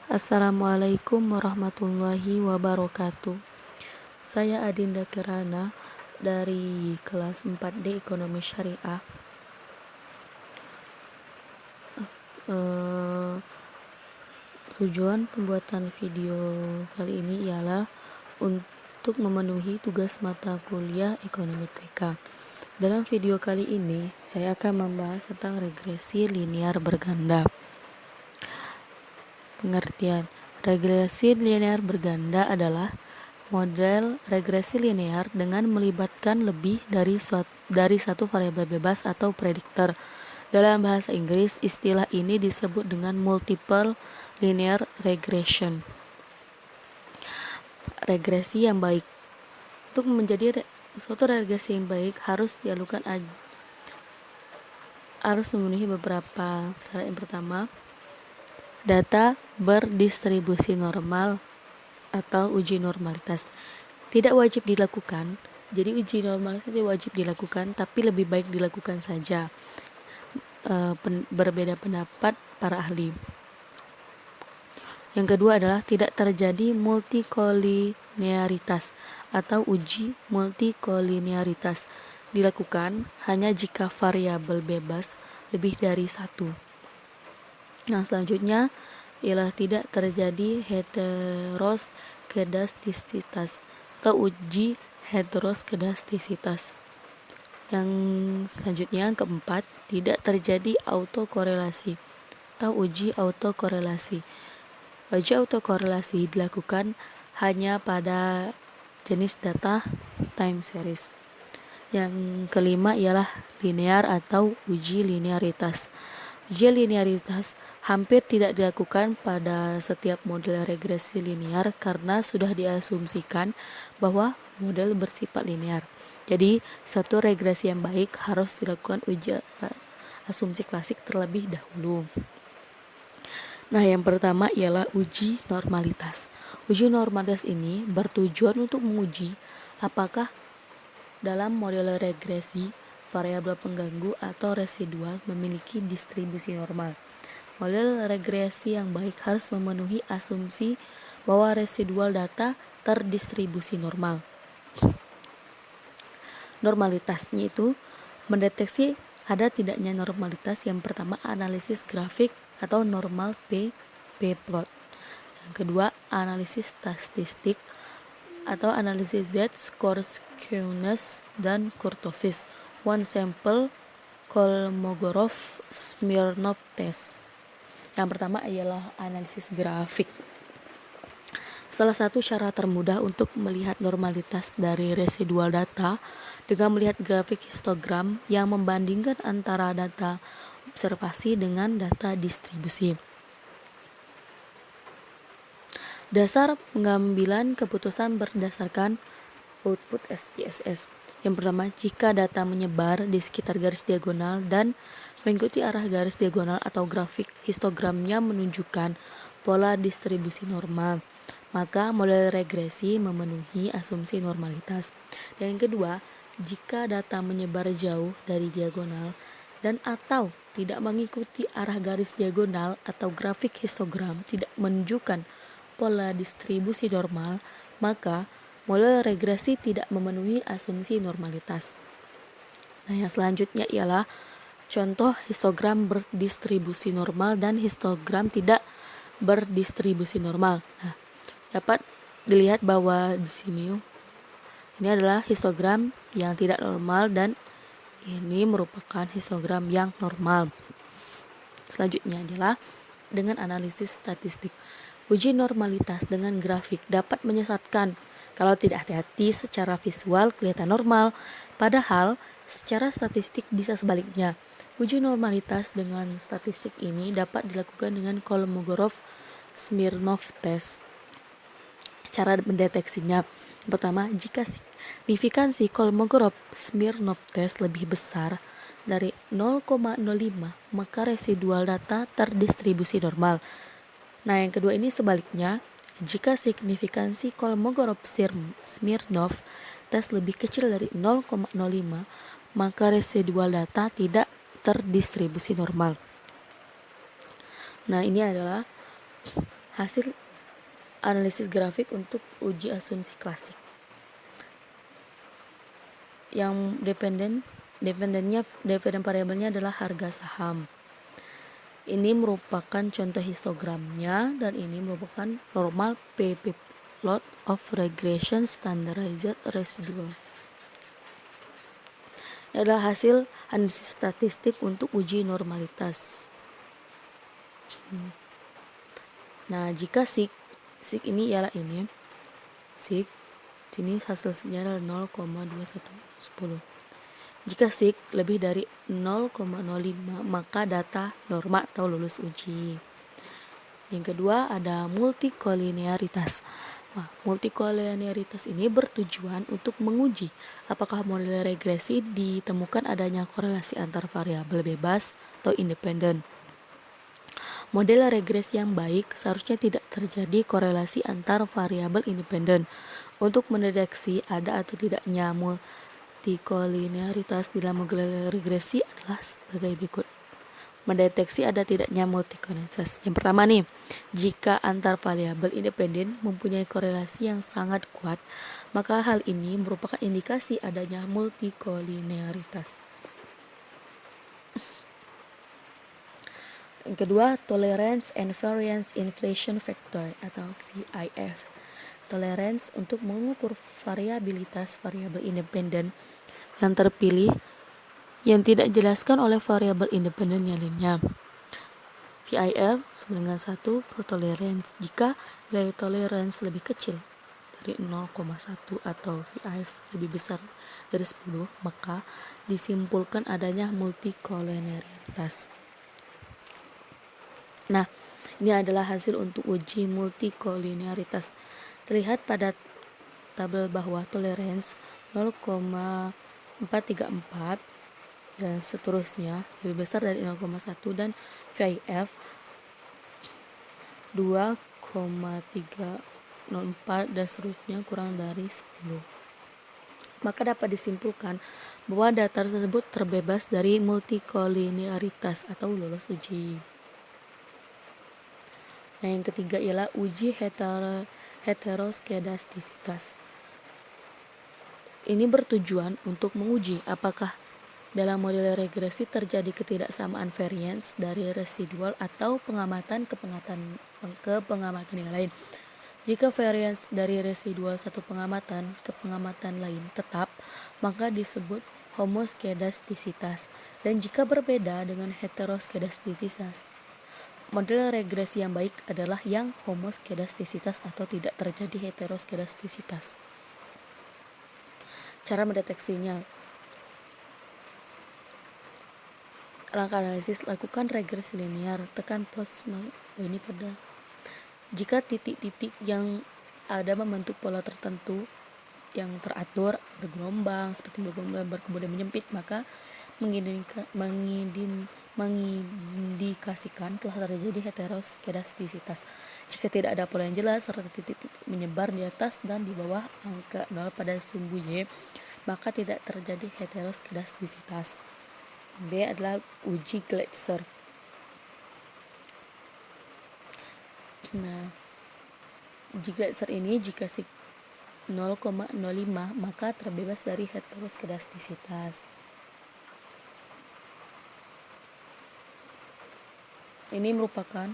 Assalamualaikum warahmatullahi wabarakatuh. Saya Adinda Kirana dari kelas 4D Ekonomi Syariah. Tujuan pembuatan video kali ini ialah untuk memenuhi tugas mata kuliah Ekonomi TK. Dalam video kali ini, saya akan membahas tentang regresi linear berganda. Pengertian: regresi linear berganda adalah model regresi linear dengan melibatkan lebih dari satu variabel bebas atau prediktor. Dalam bahasa Inggris, istilah ini disebut dengan multiple linear regression. Regresi yang baik. Untuk menjadi suatu regresi yang baik harus memenuhi beberapa syarat. Yang pertama, data berdistribusi normal atau uji normalitas tidak wajib dilakukan. Jadi uji normalitas tidak wajib dilakukan, tapi lebih baik dilakukan saja. Berbeda pendapat para ahli. Yang kedua adalah tidak terjadi multikolinearitas atau uji multikolinearitas dilakukan hanya jika variabel bebas lebih dari satu. Nah, selanjutnya ialah tidak terjadi heteroskedastisitas atau uji heteroskedastisitas. Yang selanjutnya, yang keempat, tidak terjadi autokorelasi atau uji autokorelasi. Uji autokorelasi dilakukan hanya pada jenis data time series. Yang kelima ialah linear atau uji linearitas. Uji linearitas hampir tidak dilakukan pada setiap model regresi linear karena sudah diasumsikan bahwa model bersifat linear. Jadi, satu regresi yang baik harus dilakukan uji asumsi klasik terlebih dahulu. Nah, yang pertama ialah uji normalitas. Uji normalitas ini bertujuan untuk menguji apakah dalam model regresi variabel pengganggu atau residual memiliki distribusi normal. Model regresi yang baik harus memenuhi asumsi bahwa residual data terdistribusi normal. Normalitasnya itu mendeteksi ada tidaknya normalitas. Yang pertama, analisis grafik atau normal p-plot. Yang kedua, analisis statistik atau analisis Z-score, skewness, dan kurtosis. One sample Kolmogorov-Smirnov test. Yang pertama ialah analisis grafik. Salah satu cara termudah untuk melihat normalitas dari residual data dengan melihat grafik histogram yang membandingkan antara data observasi dengan data distribusi. Dasar pengambilan keputusan berdasarkan output SPSS. Yang pertama, jika data menyebar di sekitar garis diagonal dan mengikuti arah garis diagonal atau grafik histogramnya menunjukkan pola distribusi normal, maka model regresi memenuhi asumsi normalitas. Dan yang kedua, jika data menyebar jauh dari diagonal dan atau tidak mengikuti arah garis diagonal atau grafik histogram tidak menunjukkan pola distribusi normal, maka model regresi tidak memenuhi asumsi normalitas. Nah, yang selanjutnya ialah contoh histogram berdistribusi normal dan histogram tidak berdistribusi normal. Nah, dapat dilihat bahwa di sini ini adalah histogram yang tidak normal dan ini merupakan histogram yang normal. Selanjutnya adalah dengan analisis statistik. Uji normalitas dengan grafik dapat menyesatkan kalau tidak hati-hati. Secara visual kelihatan normal, padahal secara statistik bisa sebaliknya. Uji normalitas dengan statistik ini dapat dilakukan dengan Kolmogorov-Smirnov test. Cara mendeteksinya: pertama, jika signifikansi Kolmogorov-Smirnov test lebih besar dari 0,05, maka residual data terdistribusi normal. Nah, yang kedua ini sebaliknya, jika signifikansi Kolmogorov-Smirnov test lebih kecil dari 0,05, maka residual data tidak terdistribusi normal. Nah, ini adalah Hasil analisis grafik untuk uji asumsi klasik. Yang dependen variabelnya adalah harga saham. Ini merupakan contoh histogramnya, dan ini merupakan normal PP plot of regression standardized residual. Ini adalah hasil analisis statistik untuk uji normalitas. Nah, jika sig ini ialah ini, sig sini hasil signya adalah 0,2110. Jika sig lebih dari 0,05 maka data norma atau lulus uji. Yang kedua ada multikolinearitas. Nah, multikolinearitas ini bertujuan untuk menguji apakah model regresi ditemukan adanya korelasi antar variabel bebas atau independen. Model regresi yang baik seharusnya tidak terjadi korelasi antar variabel independen. Untuk mendeteksi ada atau tidaknya multikolinearitas dalam model regresi adalah sebagai berikut. Mendeteksi ada tidaknya multikolinearitas. Yang pertama nih, jika antar variabel independen mempunyai korelasi yang sangat kuat, maka hal ini merupakan indikasi adanya multikolinearitas. Yang kedua, tolerance and variance inflation factor atau VIF. Tolerance untuk mengukur variabilitas variabel independen yang terpilih yang tidak dijelaskan oleh variabel independen yang lainnya. VIF sama dengan 1 per tolerance. Jika nilai tolerance lebih kecil dari 0,1 atau VIF lebih besar dari 10, maka disimpulkan adanya multikolinearitas. Nah, ini adalah hasil untuk uji multikolinearitas. Terlihat pada tabel bahwa tolerance 0,434 dan seterusnya lebih besar dari 0,1 dan VIF 2,304 dan seterusnya kurang dari 10. Maka dapat disimpulkan bahwa data tersebut terbebas dari multikolinearitas atau lolos uji. Nah, yang ketiga ialah uji heteroskedastisitas. Ini bertujuan untuk menguji apakah dalam model regresi terjadi ketidaksamaan variance dari residual atau pengamatan ke pengamatan yang lain. Jika variance dari residual satu pengamatan ke pengamatan lain tetap, maka disebut homoskedastisitas. Dan jika berbeda dengan heteroskedastisitas, model regresi yang baik adalah yang homoskedastisitas atau tidak terjadi heteroskedastisitas. Cara mendeteksinya. Langkah analisis, lakukan regresi linear, tekan plot ini pada jika titik-titik yang ada membentuk pola tertentu yang teratur bergelombang seperti bergelombang kemudian menyempit, maka mengindikasikan telah terjadi heteroskedastisitas. Jika tidak ada pola yang jelas serta titik-titik menyebar di atas dan di bawah angka 0 pada sumbu Y, maka tidak terjadi heteroskedastisitas. B adalah uji Gleiser. Nah, uji Gleiser ini jika sig 0,05 maka terbebas dari heteroskedastisitas. Ini merupakan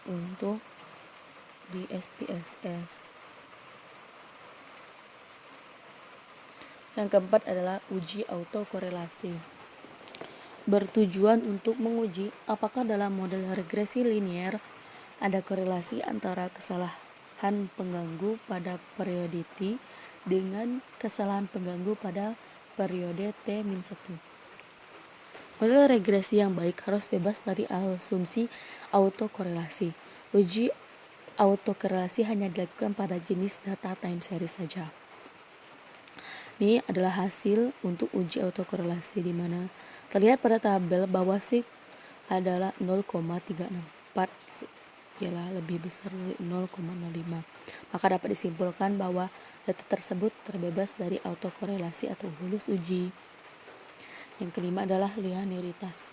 untuk di SPSS. Yang keempat adalah uji autokorelasi. Bertujuan untuk menguji apakah dalam model regresi linear ada korelasi antara kesalahan pengganggu pada periode T dengan kesalahan pengganggu pada periode T-1. Model regresi yang baik harus bebas dari asumsi autokorelasi. Uji autokorelasi hanya dilakukan pada jenis data time series saja. Ini adalah hasil untuk uji autokorelasi di mana terlihat pada tabel bahwa sig adalah 0,364, ialah lebih besar dari 0,05. Maka dapat disimpulkan bahwa data tersebut terbebas dari autokorelasi atau lulus uji. Yang kelima adalah linearitas.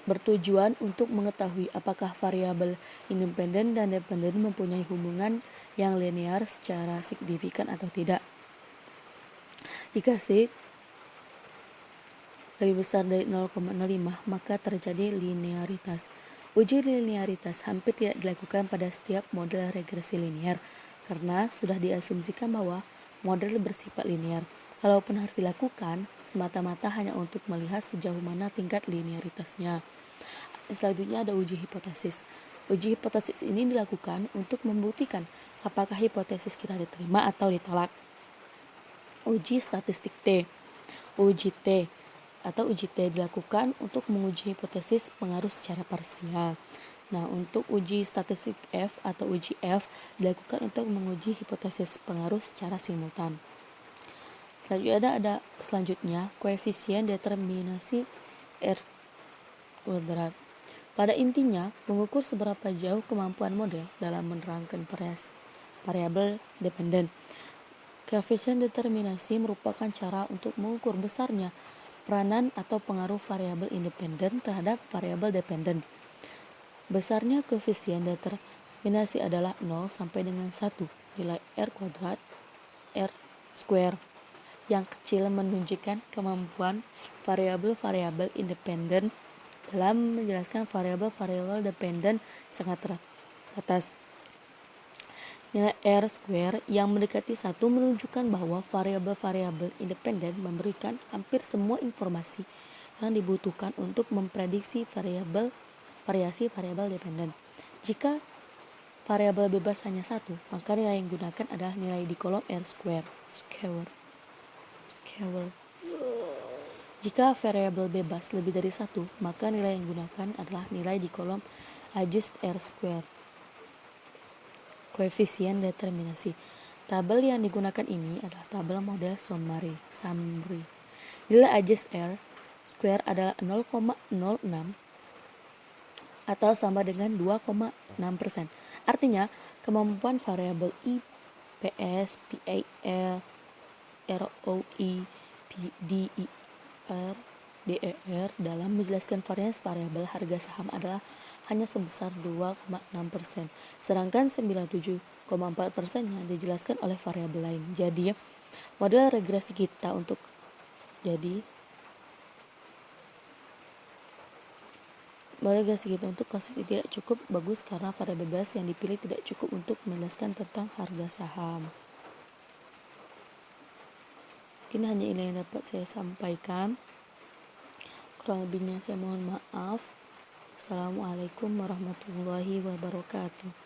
bertujuan untuk mengetahui apakah variabel independen dan dependen mempunyai hubungan yang linear secara signifikan atau tidak. Jika C lebih besar dari 0,05, maka terjadi linearitas. Uji linearitas hampir tidak dilakukan pada setiap model regresi linear, karena sudah diasumsikan bahwa model bersifat linear. Kalaupun harus dilakukan, semata-mata hanya untuk melihat sejauh mana tingkat linearitasnya. Selanjutnya ada uji hipotesis. Uji hipotesis ini dilakukan untuk membuktikan apakah hipotesis kita diterima atau ditolak. Uji statistik T. Uji T atau uji T dilakukan untuk menguji hipotesis pengaruh secara parsial. Nah, untuk uji statistik F atau uji F dilakukan untuk menguji hipotesis pengaruh secara simultan. Selanjutnya koefisien determinasi R kuadrat. Pada intinya, mengukur seberapa jauh kemampuan model dalam menerangkan variabel dependen. Koefisien determinasi merupakan cara untuk mengukur besarnya peranan atau pengaruh variabel independen terhadap variabel dependen. Besarnya koefisien determinasi adalah 0 sampai dengan 1 nilai R kuadrat R square. Yang kecil menunjukkan kemampuan variabel-variabel independen dalam menjelaskan variabel-variabel dependen sangat terbatas. Nilai R square yang mendekati 1 menunjukkan bahwa variabel-variabel independen memberikan hampir semua informasi yang dibutuhkan untuk memprediksi variasi variabel dependen. Jika variabel bebas hanya 1, maka nilai yang digunakan adalah nilai di kolom R square. Jika variabel bebas lebih dari 1, maka nilai yang digunakan adalah nilai di kolom adjust R square. Koefisien determinasi. Tabel yang digunakan ini adalah tabel model summary. Nilai adjust R square adalah 0,06 atau sama dengan 2,6%. Artinya, kemampuan variabel I, PS, PAL, ROI, DER, DER dalam menjelaskan varians variabel harga saham adalah hanya sebesar 2,6%, sedangkan 97,4%-nya dijelaskan oleh variabel lain. Jadi, model regresi kita untuk kasus ini tidak cukup bagus karena variabel bebas yang dipilih tidak cukup untuk menjelaskan tentang harga saham. Mungkin hanya ini yang dapat saya sampaikan. Kurang lebihnya saya mohon maaf. Assalamualaikum warahmatullahi wabarakatuh.